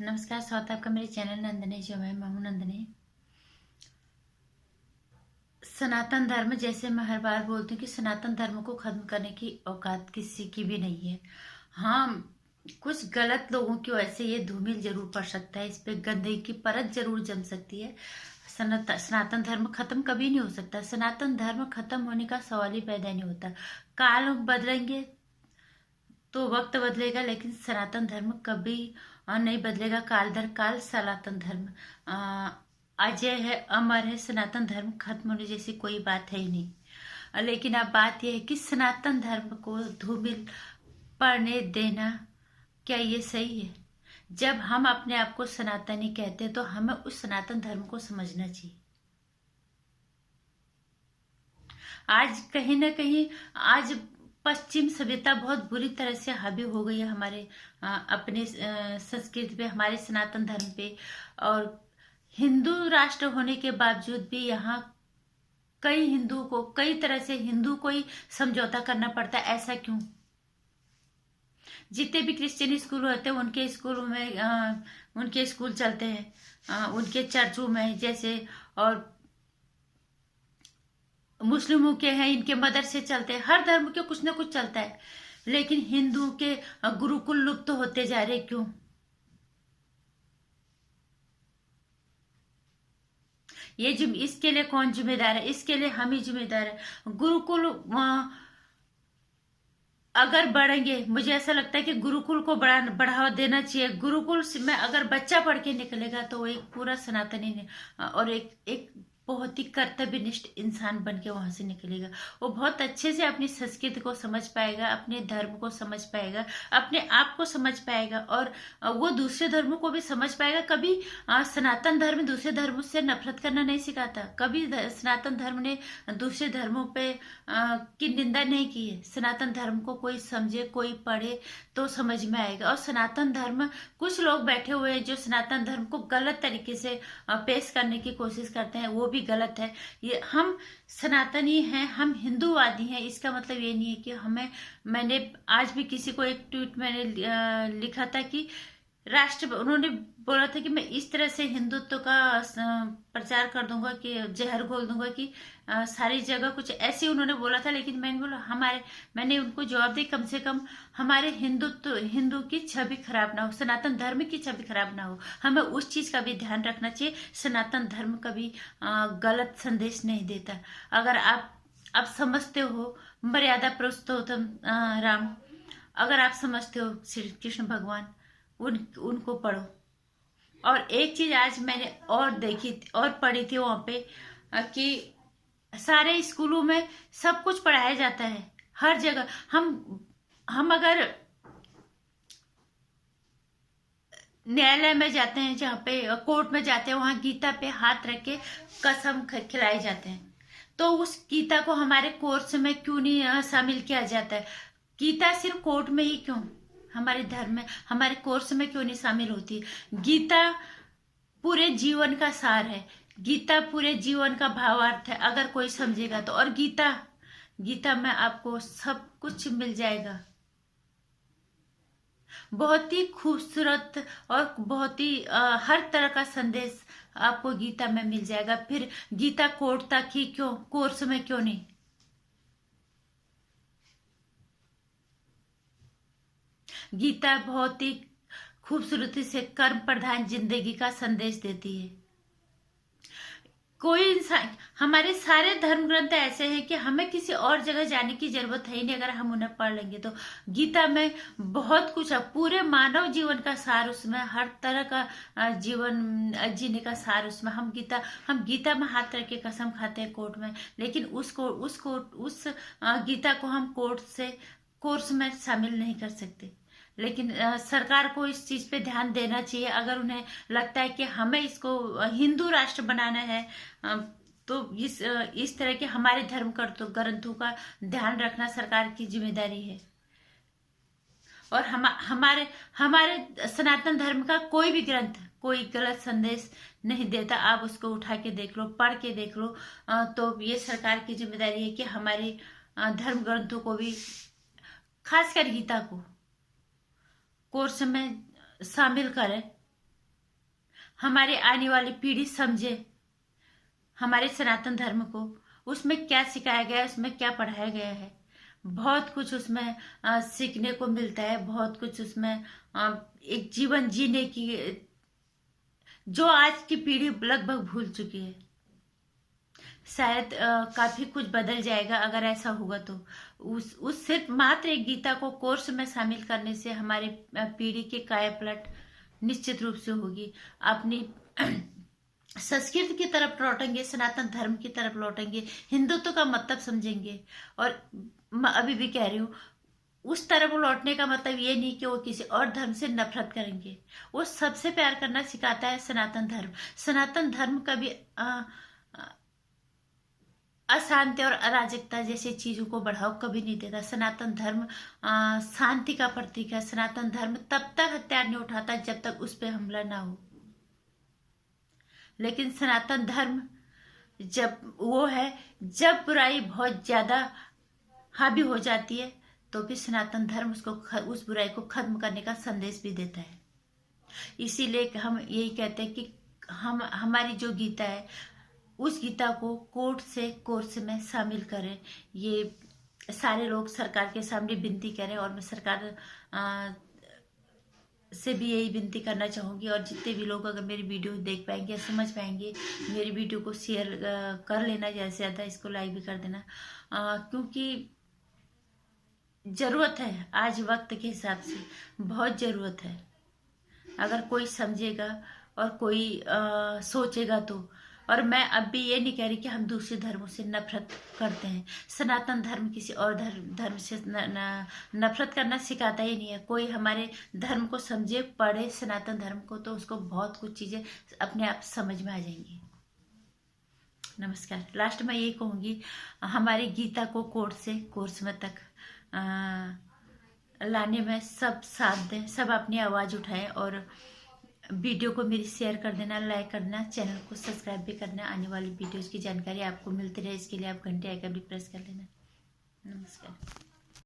नमस्कार, स्वागत है आपका मेरे चैनल नंदिनी जो मैं हूं नंदिनी। सनातन धर्म, जैसे मैं हर बार बोलती हूँ कि सनातन धर्म को खत्म करने की औकात किसी की भी नहीं है। हाँ, कुछ गलत लोगों की वजह से ये धूमिल जरूर पड़ सकता है, इस पे गंदगी की परत जरूर जम सकती है। सनातन धर्म खत्म कभी नहीं हो सकता। सनातन धर्म खत्म होने का सवाल ही पैदा नहीं होता। काल बदलेंगे तो वक्त बदलेगा, लेकिन सनातन धर्म कभी नहीं बदलेगा। काल दर काल सनातन धर्म अजय है, अमर है। सनातन धर्म खत्म होने जैसी कोई बात है ही नहीं। लेकिन अब बात यह है कि सनातन धर्म को धूमिल पड़ने देना, क्या ये सही है? जब हम अपने आप को सनातनी कहते हैं तो हमें उस सनातन धर्म को समझना चाहिए। आज कहीं ना कहीं आज पश्चिम सभ्यता बहुत बुरी तरह से हावी हो गई है हमारे अपने संस्कृति पे, हमारे सनातन धर्म पे। और हिंदू राष्ट्र होने के बावजूद भी यहाँ कई हिंदू को, कई तरह से हिंदू को ही समझौता करना पड़ता है। ऐसा क्यों? जितने भी क्रिश्चियन स्कूल होते हैं उनके स्कूलों में उनके स्कूल चलते हैं, उनके चर्चों में जैसे, और मुस्लिमों के हैं इनके मदरसे चलते हैं। हर धर्म के कुछ ना कुछ चलता है, लेकिन हिंदू के गुरुकुल लुप्त होते जा रहे, क्यों? ये इसके लिए कौन जिम्मेदार है? इसके लिए हम ही जिम्मेदार है। गुरुकुल अगर बढ़ेंगे, मुझे ऐसा लगता है कि गुरुकुल को बढ़ावा देना चाहिए। गुरुकुल में अगर बच्चा पढ़ के निकलेगा तो वो एक पूरा सनातनी और एक बहुत ही कर्तव्यनिष्ठ इंसान बन के वहां से निकलेगा। वो बहुत अच्छे से अपनी संस्कृति को समझ पाएगा, अपने धर्म को समझ पाएगा, अपने आप को समझ पाएगा, और वो दूसरे धर्मों को भी समझ पाएगा। कभी सनातन धर्म दूसरे धर्मों से नफरत करना नहीं सिखाता। कभी सनातन धर्म ने दूसरे धर्मों पे की निंदा नहीं की है। सनातन धर्म को कोई समझे, कोई पढ़े तो समझ में आएगा। और सनातन धर्म, कुछ लोग बैठे हुए हैं जो सनातन धर्म को गलत तरीके से पेश करने की कोशिश करते हैं, वो भी गलत है। ये हम सनातनी हैं, हम हिंदूवादी हैं, इसका मतलब ये नहीं है कि मैंने आज भी किसी को एक ट्वीट मैंने लिखा था कि उन्होंने बोला था कि मैं इस तरह से हिंदुत्व का प्रचार कर दूंगा कि जहर घोल दूंगा कि सारी जगह, कुछ ऐसे उन्होंने बोला था। लेकिन मैंने बोला मैंने उनको जवाब दी, कम से कम हमारे हिंदू की छवि खराब ना हो, सनातन धर्म की छवि खराब ना हो। हमें उस चीज का भी ध्यान रखना चाहिए। सनातन धर्म कभी गलत संदेश नहीं देता। अगर आप समझते हो मर्यादा पुरुषोत्तम राम, अगर आप समझते हो श्री कृष्ण भगवान, उनको पढ़ो। और एक चीज आज मैंने और देखी और पढ़ी थी वहां पे कि सारे स्कूलों में सब कुछ पढ़ाया जाता है, हर जगह। हम अगर न्यायालय में जाते हैं, जहाँ पे कोर्ट में जाते हैं, वहां गीता पे हाथ रख के कसम खिलाए जाते हैं। तो उस गीता को हमारे कोर्स में क्यों नहीं शामिल किया जाता है? गीता सिर्फ कोर्ट में ही क्यों, हमारे धर्म में, हमारे कोर्स में क्यों नहीं शामिल होती? गीता पूरे जीवन का सार है। गीता पूरे जीवन का भावार्थ है, अगर कोई समझेगा तो। और गीता में आपको सब कुछ मिल जाएगा। बहुत ही खूबसूरत और बहुत ही हर तरह का संदेश आपको गीता में मिल जाएगा। फिर गीता कोर्ट तक ही क्यों, कोर्स में क्यों नहीं? गीता बहुत ही खूबसूरती से कर्म प्रधान जिंदगी का संदेश देती है। कोई इंसान, हमारे सारे धर्म ग्रंथ ऐसे हैं कि हमें किसी और जगह जाने की जरूरत है ही नहीं। अगर हम उन्हें पढ़ लेंगे तो गीता में बहुत कुछ है, पूरे मानव जीवन का सार उसमें, हर तरह का जीवन जीने का सार उसमें। हम गीता में हाथ रख के कसम खाते हैं कोर्ट में, लेकिन उस गीता को हम कोर्स में शामिल नहीं कर सकते। लेकिन सरकार को इस चीज पे ध्यान देना चाहिए। अगर उन्हें लगता है कि हमें इसको हिंदू राष्ट्र बनाना है, तो इस तरह के हमारे धर्म ग्रंथों का ध्यान रखना सरकार की जिम्मेदारी है। और हमारे हमारे सनातन धर्म का कोई भी ग्रंथ कोई गलत संदेश नहीं देता। आप उसको उठा के देख लो, पढ़ के देख लो। तो ये सरकार की जिम्मेदारी है कि हमारे धर्म ग्रंथों को भी, खासकर गीता को, कोर्स में शामिल करें। हमारे आने वाली पीढ़ी समझे हमारे सनातन धर्म को, उसमें क्या सिखाया गया है, उसमें क्या पढ़ाया गया है। बहुत कुछ उसमें सीखने को मिलता है, बहुत कुछ उसमें एक जीवन जीने की, जो आज की पीढ़ी लगभग भूल चुकी है। शायद काफी कुछ बदल जाएगा अगर ऐसा होगा तो। उस सिर्फ मात्र एक गीता को कोर्स में शामिल करने से हमारी पीढ़ी की कायापलट निश्चित रूप से होगी। अपनी संस्कृत की तरफ लौटेंगे, सनातन धर्म की तरफ लौटेंगे, हिंदुत्व का मतलब समझेंगे। और मैं अभी भी कह रही हूँ, उस तरफ लौटने का मतलब ये नहीं कि वो किसी और धर्म से नफरत करेंगे। वो सबसे प्यार करना सिखाता है सनातन धर्म। सनातन धर्म कभी अशांति और अराजकता जैसी चीजों को बढ़ावा कभी नहीं देता। सनातन धर्म शांति का प्रतीक है। सनातन धर्म तब तक हथियार नहीं उठाता जब तक उस पर हमला ना हो। लेकिन सनातन धर्म जब वो है, जब बुराई बहुत ज्यादा हावी हो जाती है तो फिर सनातन धर्म उस बुराई को खत्म करने का संदेश भी देता है। इसीलिए हम यही कहते हैं कि हमारी जो गीता है, उस गीता को कोर्स में शामिल करें। ये सारे लोग सरकार के सामने विनती करें, और मैं सरकार से भी यही विनती करना चाहूँगी। और जितने भी लोग अगर मेरी वीडियो देख पाएंगे या समझ पाएंगे, मेरी वीडियो को शेयर कर लेना, ज़्यादा से ज़्यादा इसको लाइक भी कर देना, क्योंकि ज़रूरत है आज वक्त के हिसाब से, बहुत ज़रूरत है। अगर कोई समझेगा और कोई सोचेगा तो। और मैं अब भी ये नहीं कह रही कि हम दूसरे धर्मों से नफरत करते हैं। सनातन धर्म किसी और धर्म से नफरत करना सिखाता ही नहीं है। कोई हमारे धर्म को समझे, पढ़े सनातन धर्म को, तो उसको बहुत कुछ चीज़ें अपने आप समझ में आ जाएंगी। नमस्कार। लास्ट में ये कहूँगी, हमारी गीता को कोर्स में तक लाने में सब साथ दें, सब अपनी आवाज़ उठाएं। और वीडियो को मेरी शेयर कर देना, लाइक कर देना, चैनल को सब्सक्राइब भी करना। आने वाली वीडियोस की जानकारी आपको मिलती रहे, इसके लिए आप घंटे आइकन भी प्रेस कर लेना। नमस्कार।